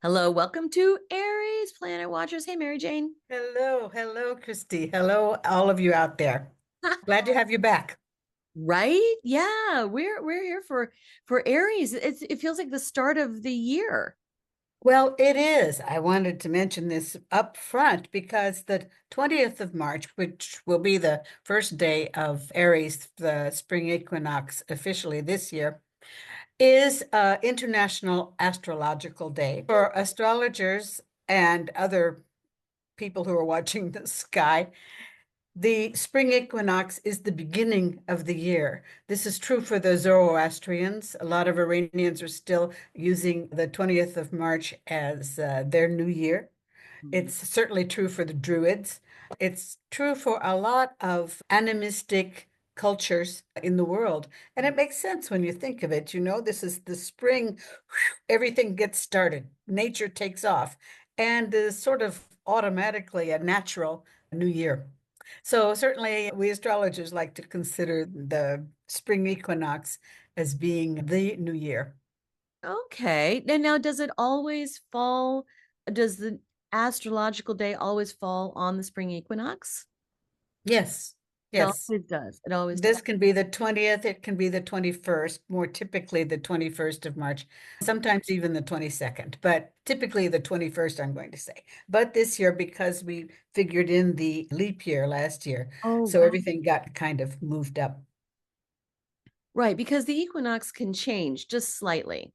Hello, welcome to Aries Planet Watchers. Hey, Mary Jane. Hello, Christy. Hello, all of you out there. Glad to have you back. Right? Yeah, we're here for Aries. It feels like the start of the year. Well, it is. I wanted to mention this up front because the 20th of March, which will be the first day of Aries, the spring equinox officially this year, is International Astrological Day. For astrologers and other people who are watching the sky, the spring equinox is the beginning of the year. This is true for the Zoroastrians. A lot of Iranians are still using the 20th of March as their new year. Mhm. It's certainly true for the Druids. It's true for a lot of animistic cultures in the world. And it makes sense when you think of it. This is the spring, everything gets started, nature takes off, and is sort of automatically a natural new year. So certainly we astrologers like to consider the spring equinox as being the new year. Okay. And now, does it always fall? Does the astrological day always fall on the spring equinox? Yes, It yes. always does. It always does. This can be the 20th, it can be the 21st, more typically the 21st of March, sometimes even the 22nd, but typically the 21st, I'm going to say. But this year, because we figured in the leap year last year, Oh, so right. everything got kind of moved up. Right, because the equinox can change just slightly.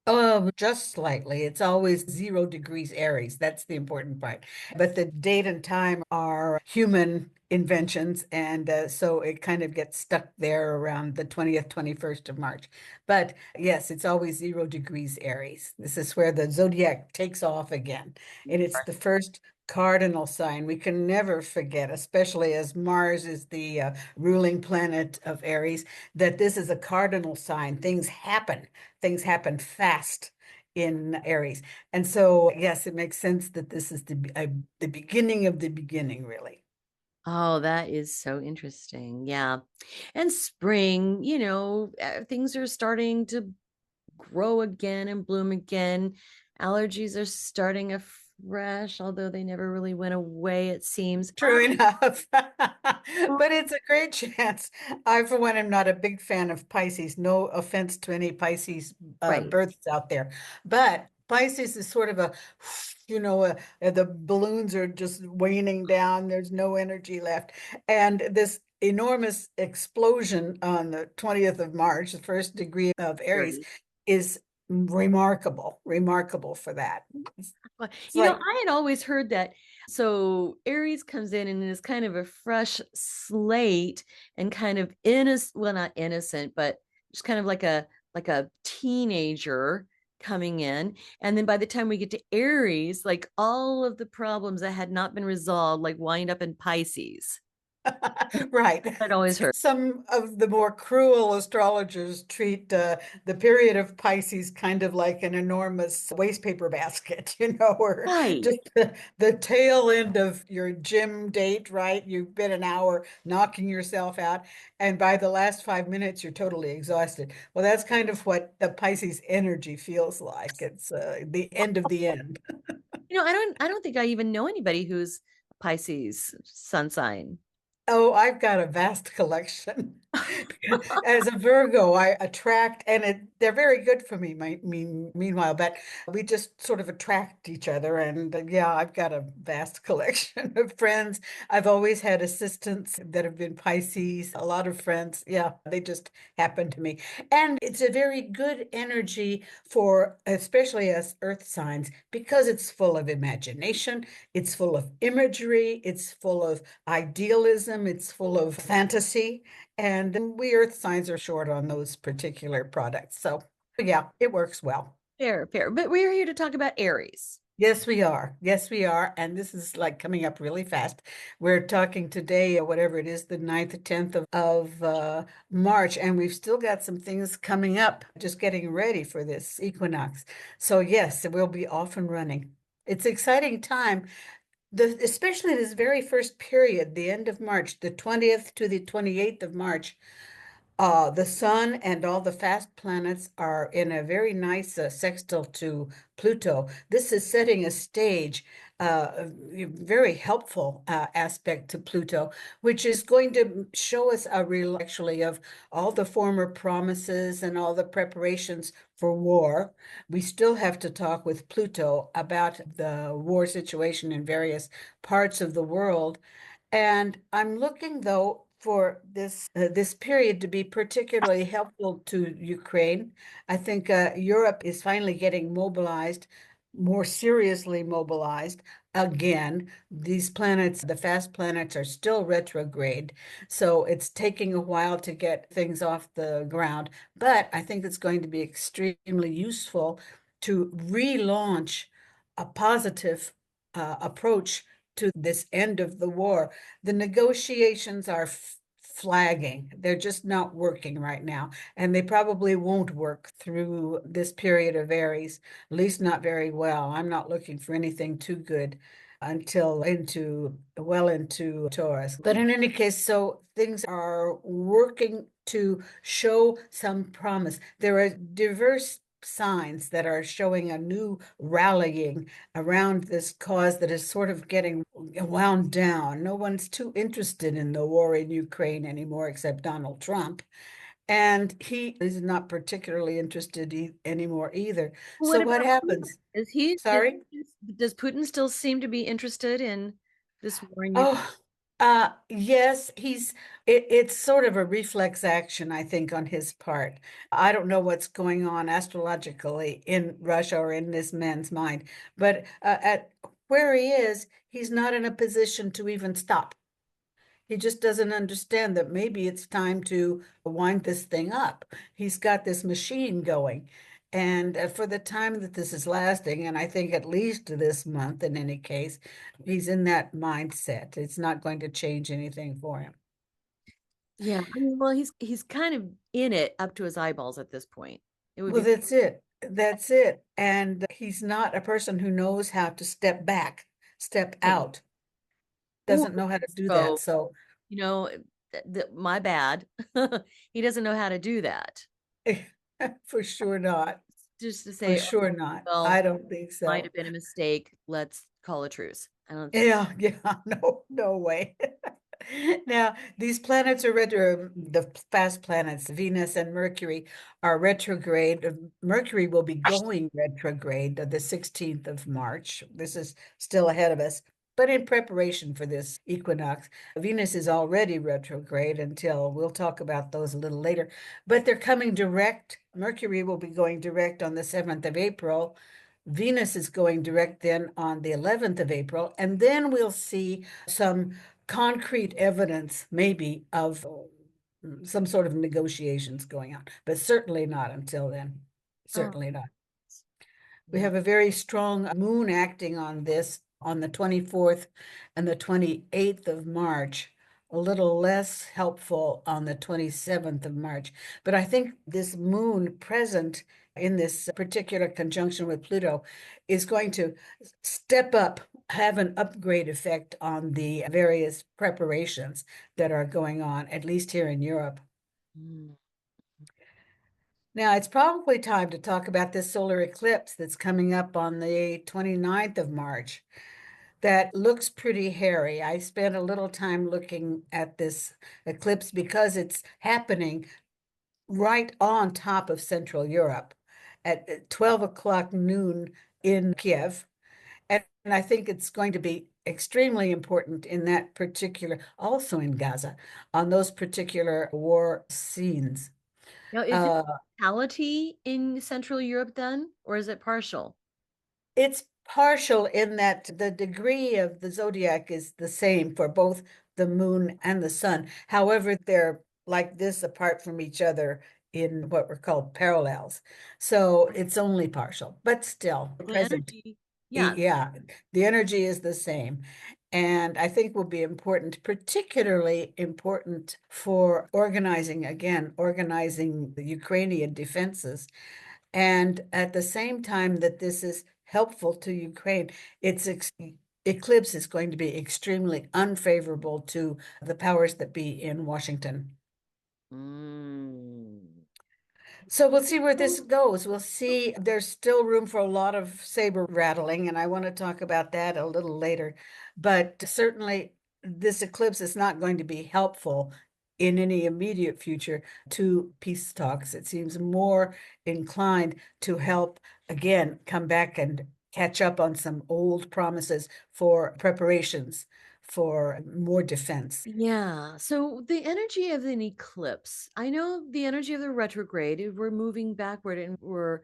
Oh, just slightly. It's always 0 degrees Aries. That's the important part. But the date and time are human inventions. And so it kind of gets stuck there around the 20th, 21st of March. But yes, it's always 0 degrees Aries. This is where the zodiac takes off again. And it's the first cardinal sign. We can never forget, especially as Mars is the ruling planet of Aries, that this is a cardinal sign. Things happen fast in Aries. And so, yes, it makes sense that this is the beginning of the beginning, really. Oh, that is so interesting. Yeah. And spring, things are starting to grow again and bloom again. Allergies are starting afresh, although they never really went away, it seems. True enough. But it's a great chance. I, for one, am not a big fan of Pisces. No offense to any Pisces Right. births out there. But Pisces is sort of the balloons are just waning down. There's no energy left. And this enormous explosion on the 20th of March, the first degree of Aries, Aries. is remarkable for that. Well, It's like, I had always heard that. So Aries comes in and is kind of a fresh slate and kind of innocent, well, not innocent, but just kind of like a teenager coming in. And then by the time we get to Aries, like all of the problems that had not been resolved, like wind up in Pisces. right. I'd always heard. Some of the more cruel astrologers treat the period of Pisces kind of like an enormous waste paper basket, or Right. just the tail end of your gym date, right? You've been an hour knocking yourself out, and by the last 5 minutes, you're totally exhausted. Well, that's kind of what the Pisces energy feels like. It's the end of the end. I don't think I even know anybody who's Pisces sun sign. Oh, I've got a vast collection. As a Virgo, I attract, and they're very good for me, meanwhile, but we just sort of attract each other. And yeah, I've got a vast collection of friends. I've always had assistants that have been Pisces, a lot of friends. Yeah, they just happen to me. And it's a very good energy for, especially us earth signs, because it's full of imagination, it's full of imagery, it's full of idealism, it's full of fantasy, and we earth signs are short on those particular products. So, yeah, it works well. Fair, fair. But we're here to talk about Aries. Yes, we are. Yes, we are. And this is like coming up really fast. We're talking today, whatever it is, the 9th, 10th of March, and we've still got some things coming up, just getting ready for this equinox. So, yes, we'll be off and running. It's an exciting time. Especially this very first period, the end of March, the 20th to the 28th of March, The sun and all the fast planets are in a very nice sextile to Pluto. This is setting a stage, a very helpful aspect to Pluto, which is going to show us a real actually of all the former promises and all the preparations for war. We still have to talk with Pluto about the war situation in various parts of the world. And I'm looking, though, for this period to be particularly helpful to Ukraine. I think Europe is finally getting mobilized, more seriously mobilized again. These planets, the fast planets, are still retrograde, so it's taking a while to get things off the ground. But I think it's going to be extremely useful to relaunch a positive approach to this end of the war. The negotiations are flagging. They're just not working right now. And they probably won't work through this period of Aries, at least not very well. I'm not looking for anything too good until well into Taurus. But in any case, so things are working to show some promise. There are diverse signs that are showing a new rallying around this cause that is sort of getting wound down. No one's too interested in the war in Ukraine anymore, except Donald Trump. And he is not particularly interested anymore either. Well, what So what about Putin? happens? Sorry? Does Putin still seem to be interested in this war in Ukraine? Oh, yes, it's sort of a reflex action, I think, on his part. I don't know what's going on astrologically in Russia or in this man's mind, but at where he is, he's not in a position to even stop. He just doesn't understand that maybe it's time to wind this thing up. He's got this machine going. And for the time that this is lasting, and I think at least this month in any case, he's in that mindset. It's not going to change anything for him. Yeah, I mean, well, he's kind of in it up to his eyeballs at this point. It would Well, be that's it. That's it. And he's not a person who knows how to step back, step right. out, Or doesn't know how to just do that. go, So, you know, my bad. He doesn't know how to do that. for sure not. Just to For say, sure oh, not. I well, don't think might so. have been a mistake. Let's call a truce. I don't think. Yeah, yeah, no, no way. Now, these planets are the fast planets, Venus and Mercury, are retrograde. Mercury will be going retrograde the 16th of March. This is still ahead of us, but in preparation for this equinox. Venus is already retrograde until we'll talk about those a little later, but they're coming direct. Mercury will be going direct on the 7th of April. Venus is going direct then on the 11th of April, and then we'll see some concrete evidence, maybe, of some sort of negotiations going on, but certainly not until then. Oh, Certainly not. We yeah. have a very strong moon acting on this on the 24th and the 28th of March, a little less helpful on the 27th of March. But I think this moon present in this particular conjunction with Pluto is going to step up, have an upgrade effect on the various preparations that are going on, at least here in Europe. Mm. Now, it's probably time to talk about this solar eclipse that's coming up on the 29th of March. That looks pretty hairy. I spent a little time looking at this eclipse because it's happening right on top of Central Europe at 12 o'clock noon in Kiev. And I think it's going to be extremely important in that particular, also in Gaza, on those particular war scenes. Now, is it Uh, totality in Central Europe then, or is it partial? It's partial in that the degree of the zodiac is the same for both the moon and the sun. However, they're like this apart from each other in what were called parallels. So it's only partial, but still The present. energy, yeah. Yeah, the energy is the same. And I think will be important, particularly important for organizing, again, organizing the Ukrainian defenses and at the same time that this is helpful to Ukraine, its eclipse is going to be extremely unfavorable to the powers that be in Washington. Mm. So we'll see where this goes. We'll see. There's still room for a lot of saber rattling, and I want to talk about that a little later. But certainly, this eclipse is not going to be helpful in any immediate future to peace talks. It seems more inclined to help, again, come back and catch up on some old promises for preparations for more defense. Yeah. So the energy of an eclipse, I know the energy of the retrograde, we're moving backward and we're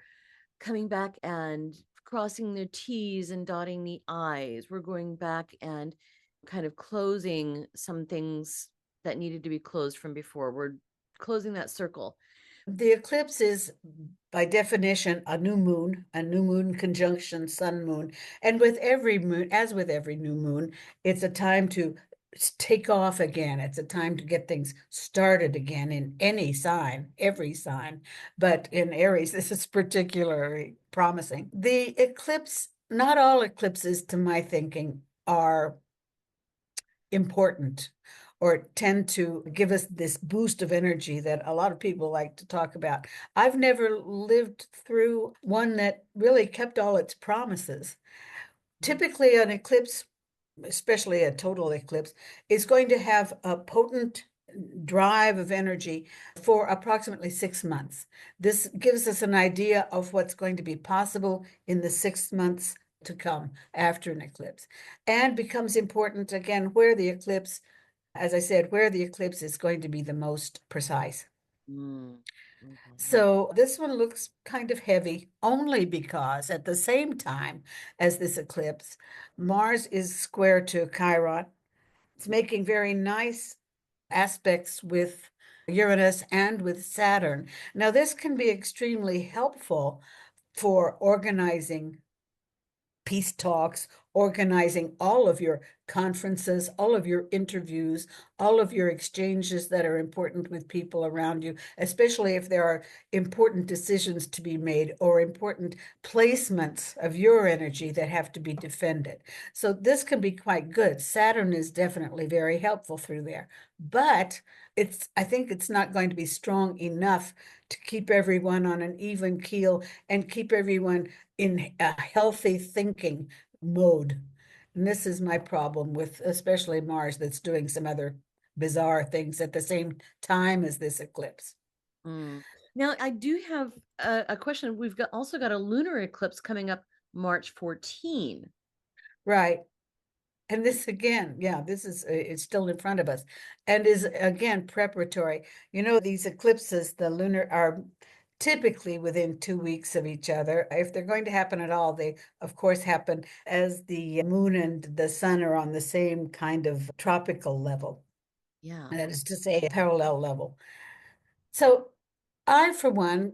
coming back and crossing the T's and dotting the I's. We're going back and kind of closing some things that needed to be closed from before. We're closing that circle. The eclipse is, by definition, a new moon conjunction sun moon. And with every moon, as with every new moon, it's a time to take off again. It's a time to get things started again in any sign, every sign. But in Aries, this is particularly promising. The eclipse, not all eclipses, to my thinking, are important or tend to give us this boost of energy that a lot of people like to talk about. I've never lived through one that really kept all its promises. Typically, an eclipse, especially a total eclipse, is going to have a potent drive of energy for approximately 6 months. This gives us an idea of what's going to be possible in the 6 months to come after an eclipse, and becomes important again where the eclipse, as I said, where the eclipse is going to be the most precise. Mm. Mhm. So this one looks kind of heavy only because at the same time as this eclipse, Mars is square to Chiron. It's making very nice aspects with Uranus and with Saturn. Now, this can be extremely helpful for organizing peace talks, organizing all of your conferences, all of your interviews, all of your exchanges that are important with people around you, especially if there are important decisions to be made or important placements of your energy that have to be defended. So this can be quite good. Saturn is definitely very helpful through there, but I think it's not going to be strong enough to keep everyone on an even keel and keep everyone in a healthy thinking mode. And this is my problem with especially Mars, that's doing some other bizarre things at the same time as this eclipse. Mm. Now, I do have a question. We've also got a lunar eclipse coming up March 14. Right. And this again, yeah, this is it's still in front of us and is again preparatory. You know, these eclipses, the lunar, are typically within 2 weeks of each other. If they're going to happen at all, they of course happen as the moon and the sun are on the same kind of tropical level. Yeah. That is to say, a parallel level. So I, for one,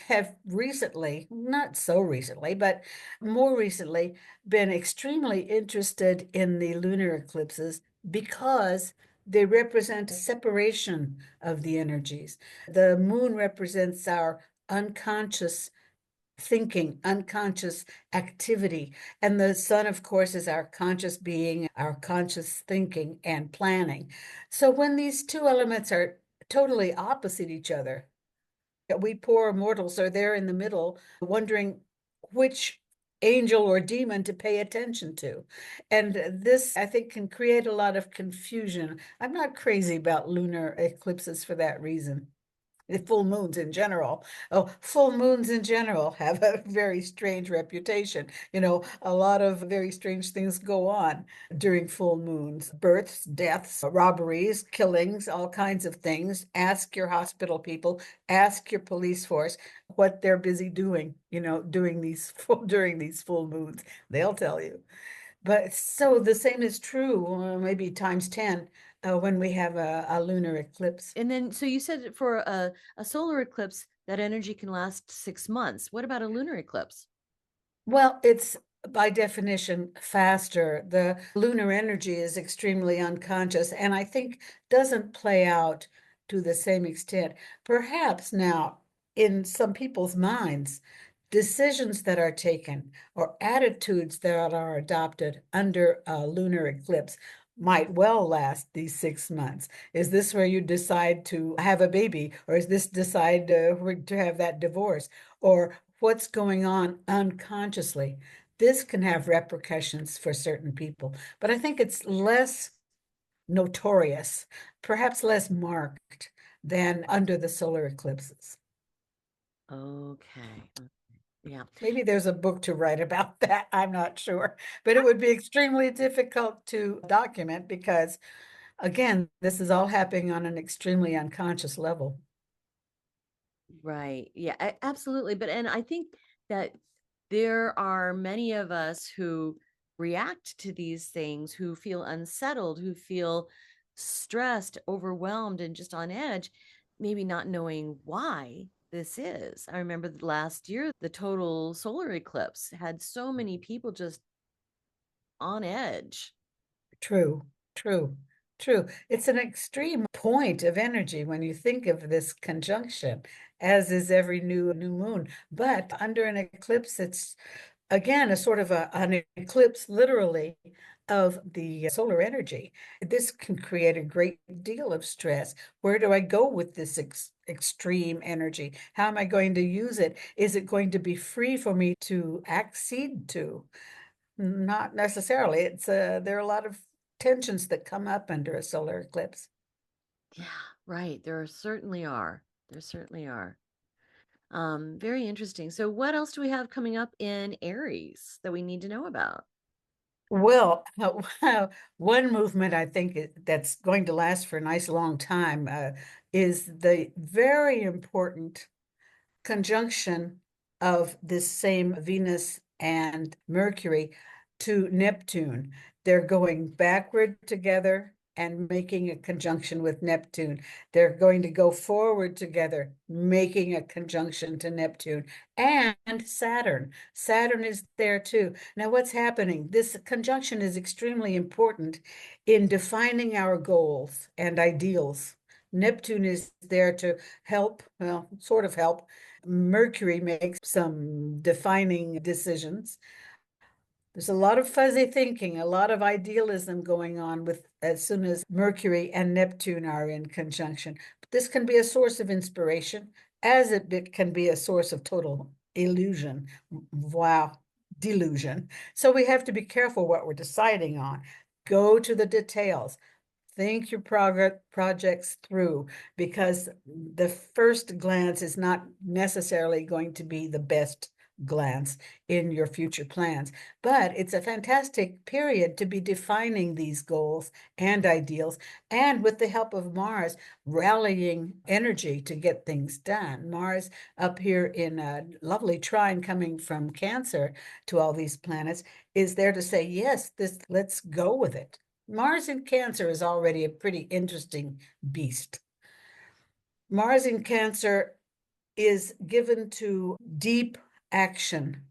have recently, not so recently, but more recently, been extremely interested in the lunar eclipses because they represent a separation of the energies. The moon represents our unconscious thinking, unconscious activity. And the sun, of course, is our conscious being, our conscious thinking and planning. So when these two elements are totally opposite each other, we poor mortals are there in the middle, wondering which angel or demon to pay attention to. And this, I think, can create a lot of confusion. I'm not crazy about lunar eclipses for that reason. Full moons in general. Oh, full moons in general have a very strange reputation. You know, a lot of very strange things go on during full moons: births, deaths, robberies, killings, all kinds of things. Ask your hospital people, ask your police force what they're busy doing, you know, during these full moons. They'll tell you. But so the same is true, maybe times 10, when we have a lunar eclipse. And then, so you said for a solar eclipse, that energy can last 6 months. What about a lunar eclipse? Well, it's by definition faster. The lunar energy is extremely unconscious and I think doesn't play out to the same extent. Perhaps now, in some people's minds, decisions that are taken or attitudes that are adopted under a lunar eclipse might well last these 6 months. Is this where you decide to have a baby, or is this decide to have that divorce, or what's going on unconsciously? This can have repercussions for certain people, but I think it's less notorious, perhaps less marked than under the solar eclipses. Okay. Yeah. Maybe there's a book to write about that. I'm not sure. But it would be extremely difficult to document because, again, this is all happening on an extremely unconscious level. Right. Yeah, absolutely. But and I think that there are many of us who react to these things, who feel unsettled, who feel stressed, overwhelmed, and just on edge, maybe not knowing why this is. I remember last year, the total solar eclipse had so many people just on edge. True, true, true. It's an extreme point of energy when you think of this conjunction, as is every new moon. But under an eclipse, it's again a sort of an eclipse, literally, of the solar energy. This can create a great deal of stress. Where do I go with this extreme energy? How am I going to use it? Is it going to be free for me to accede to? Not necessarily. There are a lot of tensions that come up under a solar eclipse. Yeah, right. There certainly are. There certainly are. Very interesting. So, what else do we have coming up in Aries that we need to know about? Well, one movement I think that's going to last for a nice long time is the very important conjunction of this same Venus and Mercury to Neptune. They're going backward together and making a conjunction with Neptune. They're going to go forward together, making a conjunction to Neptune and Saturn. Saturn is there too. Now, what's happening? This conjunction is extremely important in defining our goals and ideals. Neptune is there to help, well, sort of help. Mercury makes some defining decisions. There's a lot of fuzzy thinking, a lot of idealism going on with as soon as Mercury and Neptune are in conjunction. But this can be a source of inspiration, as it can be a source of total illusion. Wow, delusion. So we have to be careful what we're deciding on. Go to the details. Think your projects through, because the first glance is not necessarily going to be the best glance in your future plans. But it's a fantastic period to be defining these goals and ideals, and with the help of Mars, rallying energy to get things done. Mars up here in a lovely trine coming from Cancer to all these planets is there to say, yes, let's go with it. Mars in Cancer is already a pretty interesting beast. Mars in Cancer is given to deep action.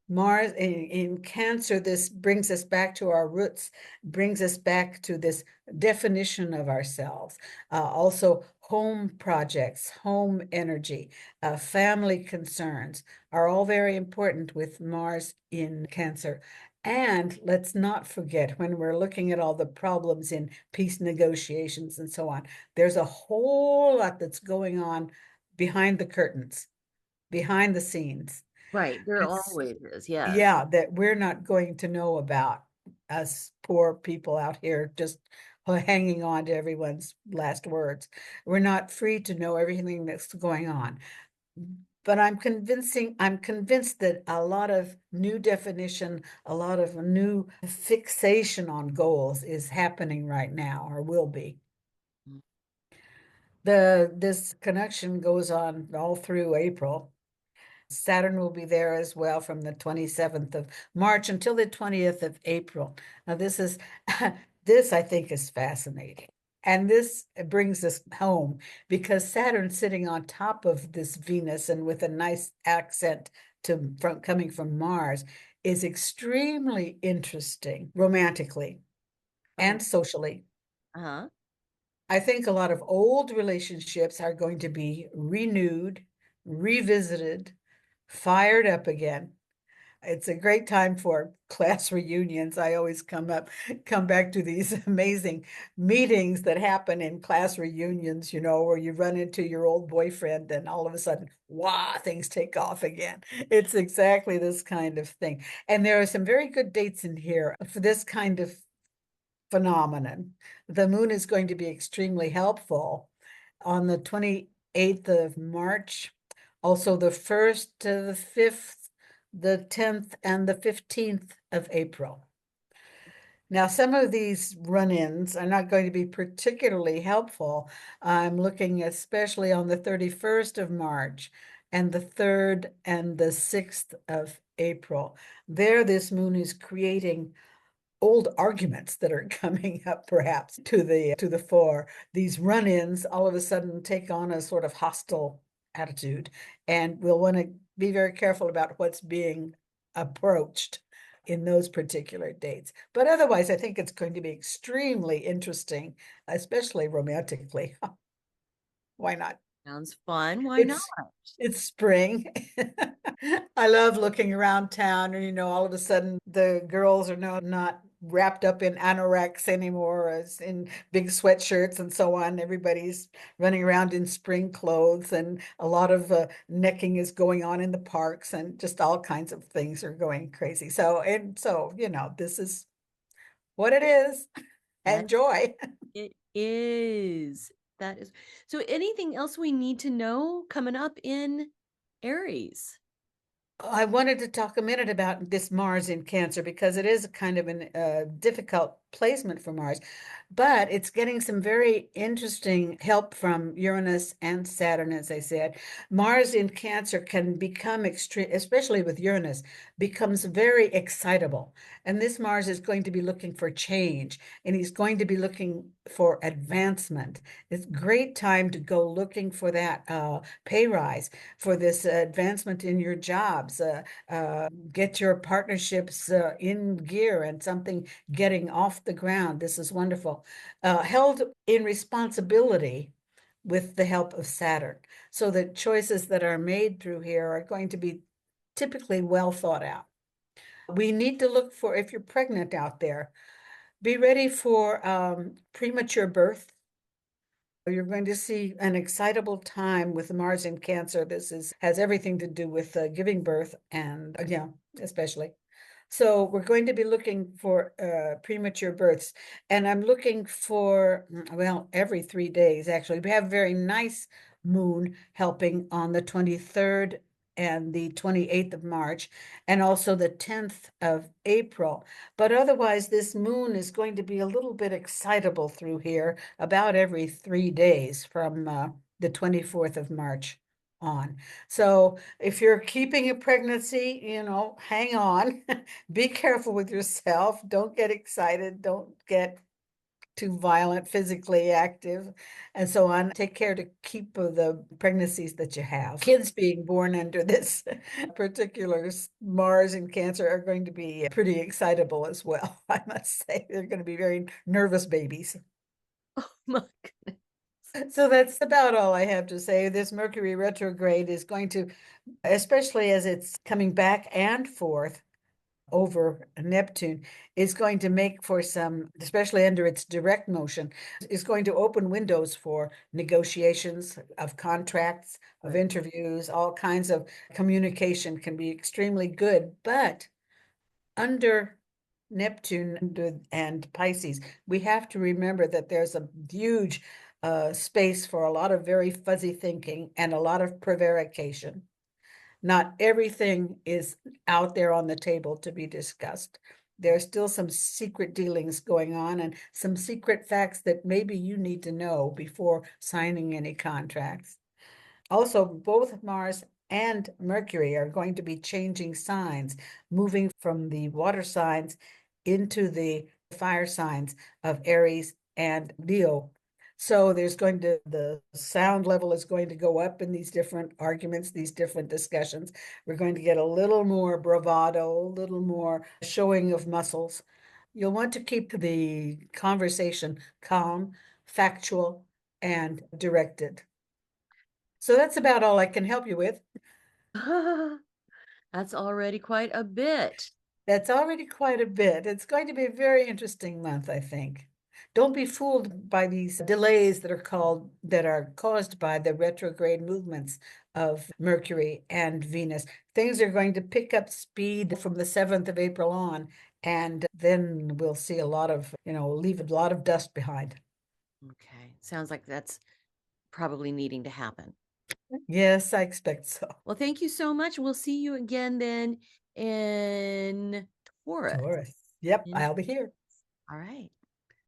Mars in Cancer, this brings us back to our roots, brings us back to this definition of ourselves. Also, home projects, home energy, family concerns are all very important with Mars in Cancer. And let's not forget, when we're looking at all the problems in peace negotiations and so on, there's a whole lot that's going on behind the curtains, behind the scenes. Right. There It's always is. Yes. yeah, that we're not going to know about, us poor people out here just hanging on to everyone's last words. We're not free to know everything that's going on. But I'm convinced that a lot of new definition, a lot of new fixation on goals is happening right now, or will be. This connection goes on all through April. Saturn will be there as well from the 27th of March until the 20th of April. Now, this is this I think is fascinating. And this brings us home because Saturn sitting on top of this Venus and with a nice accent from coming from Mars is extremely interesting romantically Oh, and socially. uh-huh. I think a lot of old relationships are going to be renewed, revisited, fired up again. It's a great time for class reunions. I always come back to these amazing meetings that happen in class reunions, where you run into your old boyfriend and all of a sudden, wow, things take off again. It's exactly this kind of thing. And there are some very good dates in here for this kind of phenomenon. The moon is going to be extremely helpful on the 28th of March, also the 1st to the 5th, the 10th, and the 15th of April. Now, some of these run-ins are not going to be particularly helpful. I'm looking especially on the 31st of March and the 3rd and the 6th of April. There, this moon is creating old arguments that are coming up perhaps to the fore. These run-ins all of a sudden take on a sort of hostile attitude, and we'll want to be very careful about what's being approached in those particular dates. But otherwise, I think it's going to be extremely interesting, especially romantically. Why not? Sounds fun. Why not? It's spring. I love looking around town and all of a sudden the girls are not wrapped up in anoraks anymore, as in big sweatshirts and so on. Everybody's running around in spring clothes, and a lot of necking is going on in the parks, and just all kinds of things are going crazy. So this is what it is. That Enjoy. it is. That is. So anything else we need to know coming up in Aries? I wanted to talk a minute about this Mars in Cancer because it is kind of a difficult placement for Mars, but it's getting some very interesting help from Uranus and Saturn, as I said. Mars in Cancer can become extreme, especially with Uranus, becomes very excitable. And this Mars is going to be looking for change, and he's going to be looking for advancement. It's a great time to go looking for that pay rise, for this advancement in your jobs, get your partnerships in gear and something getting off the ground. This is wonderful. Held in responsibility with the help of Saturn. So the choices that are made through here are going to be typically well thought out. We need to look for, if you're pregnant out there, be ready for premature birth. You're going to see an excitable time with Mars in Cancer. Has everything to do with giving birth and yeah, especially. So we're going to be looking for premature births, and I'm looking for, well, every 3 days, actually. We have a very nice moon helping on the 23rd and the 28th of March, and also the 10th of April. But otherwise, this moon is going to be a little bit excitable through here about every 3 days from the 24th of March on. So if you're keeping a pregnancy, hang on. Be careful with yourself. Don't get excited. Don't get too violent, physically active, and so on. Take care to keep the pregnancies that you have. Kids being born under this particular Mars and Cancer are going to be pretty excitable as well, I must say. They're going to be very nervous babies. Oh my goodness. So that's about all I have to say. This Mercury retrograde is going to, especially as it's coming back and forth over Neptune, is going to make for some, especially under its direct motion, is going to open windows for negotiations of contracts, of interviews, all kinds of communication can be extremely good. But under Neptune and Pisces, we have to remember that there's a huge space for a lot of very fuzzy thinking and a lot of prevarication. Not everything is out there on the table to be discussed. There are still some secret dealings going on and some secret facts that maybe you need to know before signing any contracts. Also, both Mars and Mercury are going to be changing signs, moving from the water signs into the fire signs of Aries and Leo. So the sound level is going to go up in these different arguments, these different discussions. We're going to get a little more bravado, a little more showing of muscles. You'll want to keep the conversation calm, factual, and directed. So that's about all I can help you with. That's already quite a bit. That's already quite a bit. It's going to be a very interesting month, I think. Don't be fooled by these delays that are caused by the retrograde movements of Mercury and Venus. Things are going to pick up speed from the 7th of April on, and then we'll see a lot of, leave a lot of dust behind. Okay. Sounds like that's probably needing to happen. Yes, I expect so. Well, thank you so much. We'll see you again then in Taurus. Taurus. Yep, In, I'll be here. all right.